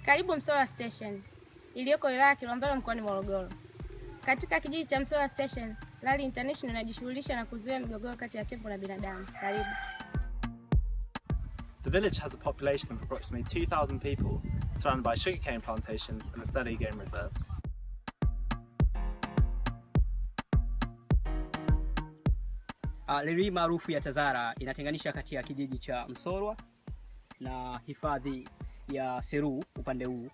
Karibu Msola Station iliyoko wilaya ya Kilombero mkoani Morogoro. Katika kijiji cha Msola Station, Rally International inajishughulisha na kuzuia migogoro kati ya tembo na binadamu. Karibu. The village has a population of approximately 2,000 people, surrounded by sugarcane plantations and the Selly Game Reserve. Reli maarufu ya Tazara inatenganisha kati ya kijiji cha Msolwa na hifadhi ya Seru upande huu.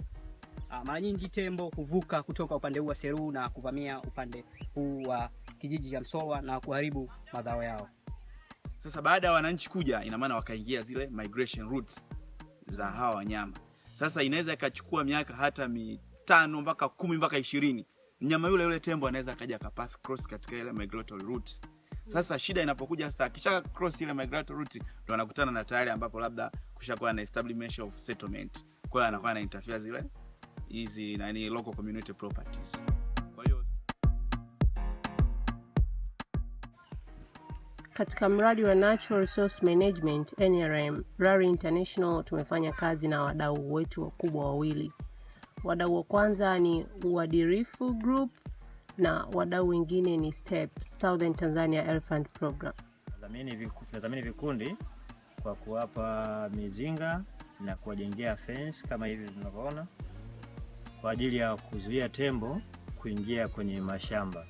Mara nyingi tembo huvuka kutoka upande huu wa Seru na kuvamia upande huu wa kijiji cha Msolwa na kuharibu mazao yao. Sasa baada ya wananchi kuja, ina maana wakaingia zile migration routes za hawa wanyama. Sasa inaweza ikachukua miaka hata 5 mpaka 10 mpaka 20. Mnyama yule tembo anaweza akaja path cross katika ile migratory routes. Sasa shida inapokuja sasa kisha cross ile migratory route ndo anakutana na tayari ambapo labda kushakuwa na establishment of settlement. Kwa hiyo anakuwa na interfere zile hizi local community properties. Kwa hiyo katika mradi wa Natural Resource Management NRM, Rally International tumefanya kazi na wadau wetu wakubwa wawili. Wadau wa kwanza ni Uadirifu Group na wadau wengine ni STEP, Southern Tanzania Elephant Program. Tunadhamini vikundi kwa kuwapa mizinga na kuwajengea fence kama hivi tunavyoona kwa ajili ya kuzuia tembo kuingia kwenye mashamba.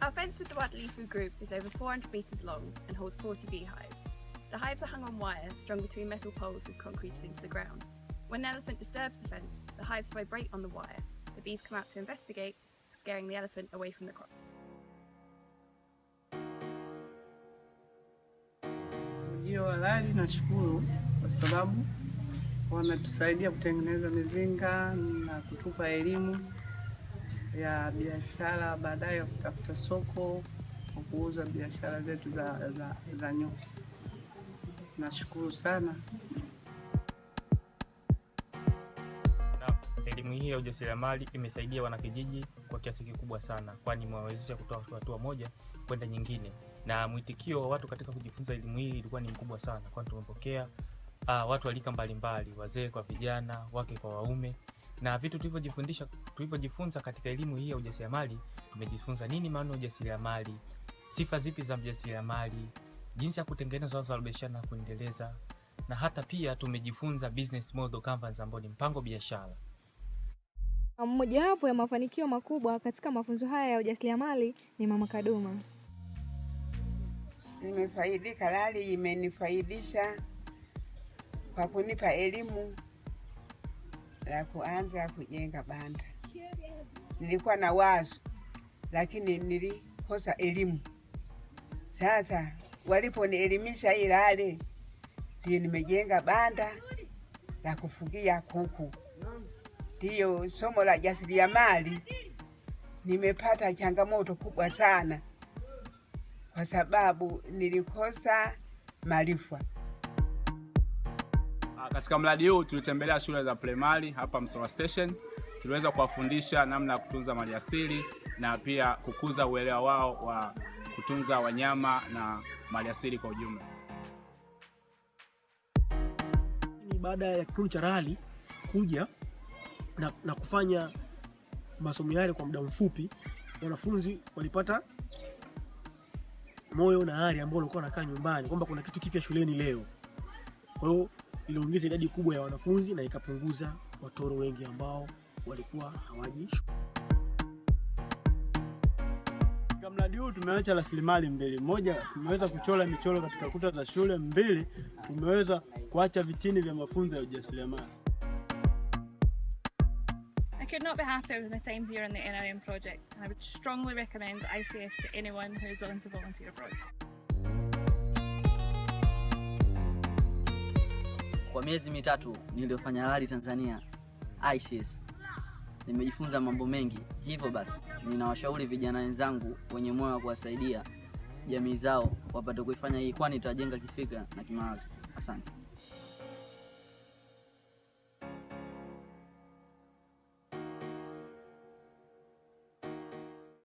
Our fence with the Uadirifu Group is over 400 meters long and holds 40 beehives. The hives are hung on wire strung between metal poles with concrete into the ground. When an elephant disturbs the fence, the hives vibrate on the wire. The bees come out to investigate, scaring the elephant away from the crops. Ujio wa Rally nashukuru kwa sababu wanatusaidia kutengeneza mizinga na kutupa elimu ya biashara, baadaye ya kutafuta soko kwa kuuza biashara zetu za nyumba. Nashukuru sana. Elimu hii ya ujasiriamali imesaidia wanakijiji kwa kiasi kikubwa sana, kwani imewawezesha kutoka hatua moja kwenda nyingine. Na mwitikio wa watu katika kujifunza elimu hii ilikuwa ni mkubwa sana, kwani tumepokea watu walika mbalimbali, wazee kwa vijana, wake kwa waume. Na vitu tulivyojifunza katika elimu hii ya ujasiriamali, tumejifunza nini maana ya ujasiriamali, sifa zipi za mjasiriamali, jinsi ya kutengeneza wazo la biashara na kuendeleza, na hata pia tumejifunza business model canvas ambao ni mpango biashara. Mmojawapo ya mafanikio makubwa katika mafunzo haya ya ujasiriamali ni Mama Kaduma. Nimefaidika, Rally imenifaidisha kwa kunipa elimu la kuanza kujenga banda. Nilikuwa na wazo lakini nilikosa elimu. Sasa waliponielimisha hii Rally ndio nimejenga banda la kufugia kuku. Ndio somo la jasiriamali nimepata changamoto kubwa sana kwa sababu nilikosa maarifa. Katika mradi huu tulitembelea shule za primary hapa Msola Station. Tuliweza kuwafundisha namna ya kutunza maliasili na pia kukuza uelewa wao wa kutunza wanyama na maliasili kwa ujumla. Ni baada ya kikundi cha Rally kuja na kufanya masomo yale kwa muda mfupi, wanafunzi walipata moyo na ari ambao walikuwa wanakaa nyumbani kwamba kuna kitu kipya shuleni leo. Kwa hiyo iliongeza idadi kubwa ya wanafunzi na ikapunguza watoro wengi ambao walikuwa hawaji. Kwa mradi huu tumeacha rasilimali mbili. Moja, tumeweza kuchora michoro katika kuta za shule. Mbili, tumeweza kuacha vitini vya mafunzo ya ujasiriamali. I could not be happier with my time here on the NRM project, and I would strongly recommend ICS to anyone who is willing to volunteer abroad. Kwa miezi mitatu niliyofanya Rally Tanzania ICS, nimejifunza mambo mengi. Hivyo basi, ninawashauri vijana wenzangu wenye moyo wa kuwasaidia jamii zao wapate kuifanya hii, kwani itajenga kifikra na kimawazo. Asante.